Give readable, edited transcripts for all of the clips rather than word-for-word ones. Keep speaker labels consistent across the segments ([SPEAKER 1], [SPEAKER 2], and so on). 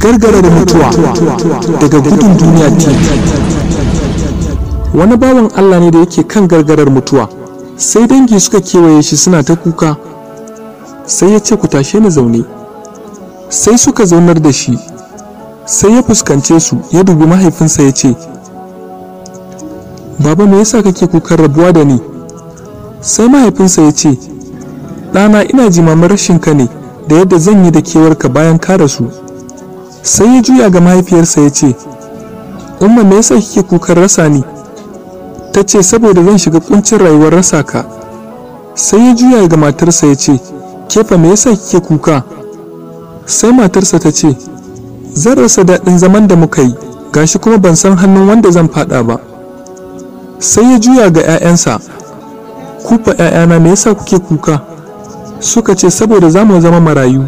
[SPEAKER 1] Gargarar mutuwa daga Gudun Duniya TV. Wani bawan Allah ne da yake kan gargarar mutuwa, sai dangi suka kewaye shi suna ta kuka. Sai ya ce, ku tashe ni zaune. Sai suka zaunar da shi, sai ya fuskance su, ya dubi mahaifinsa ya ce, baba, me yasa kake kukan rabuwa da ni? Sai mahaifinsa ya ce, ɗana, ina jimamin rashinka ne da yadda zan yi da kewarka bayan ka rasu. Sai ya juya ga mahaifiyarsa ya ce, umma, me yasa kike kukan rasa ni? Ta ce, saboda zan shiga kuncin rayuwar rasa ka. Sai ya juya ga matarsa ya ce, kefa, me yasa kike kuka? Sai matarsa ta ce, zan rasa daɗin zaman da muka yi, gashi kuma ban san hannun wanda zan faɗa ba. Sai ya juya ga 'ya'yansa, ku fa 'ya'yana, me yasa kuke kuka? Suka ce, saboda za mu zama marayu,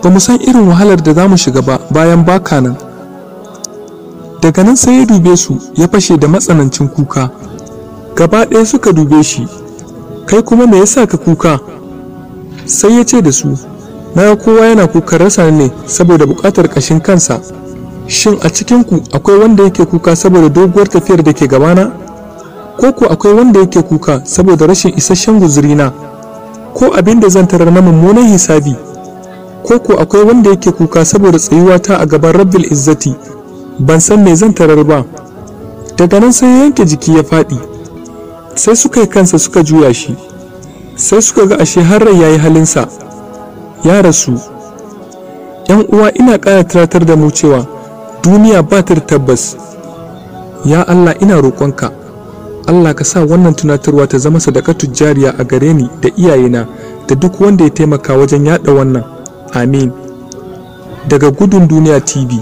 [SPEAKER 1] ba mu san irin wahalar da za mu shiga ba bayan baka nan. Daga nan sai ya dube su, ya fashe da matsanancin kuka. Gaba ɗaya suka dube shi, kai kuma me yasa ka kuka? Sai ya ce da su, na ga kowa yana kukan rasa ne saboda buƙatar ƙashin kansa. Shin a cikinku akwai wanda yake kuka saboda doguwar tafiyar da ke gabana? Ko ku akwai wanda yake kuka saboda rashin isasshen guzurina? Ko abin da zan tarar na mummunan hisabi? Ko ku akwai wanda yake kuka saboda tsayuwata a gaban Rabbil Izzati, ban san me zan tarar ba? Daga nan sai ya yanke jiki ya faɗi. Sai suka yi kansa suka juya shi, sai suka ga ashe har rai yayi halinsa, ya rasu. 'Yan uwa, ina ƙara tunatar da mu cewa duniya ba ta da tabbas. Ya Allah, ina roƙonka, Allah ka sa wannan tunatarwa ta zama sadaqatu jariya a gare ni da iyayena da duk wanda ya taimaka wajen yaɗa wannan. Amin. Daga Gudun Duniya TV.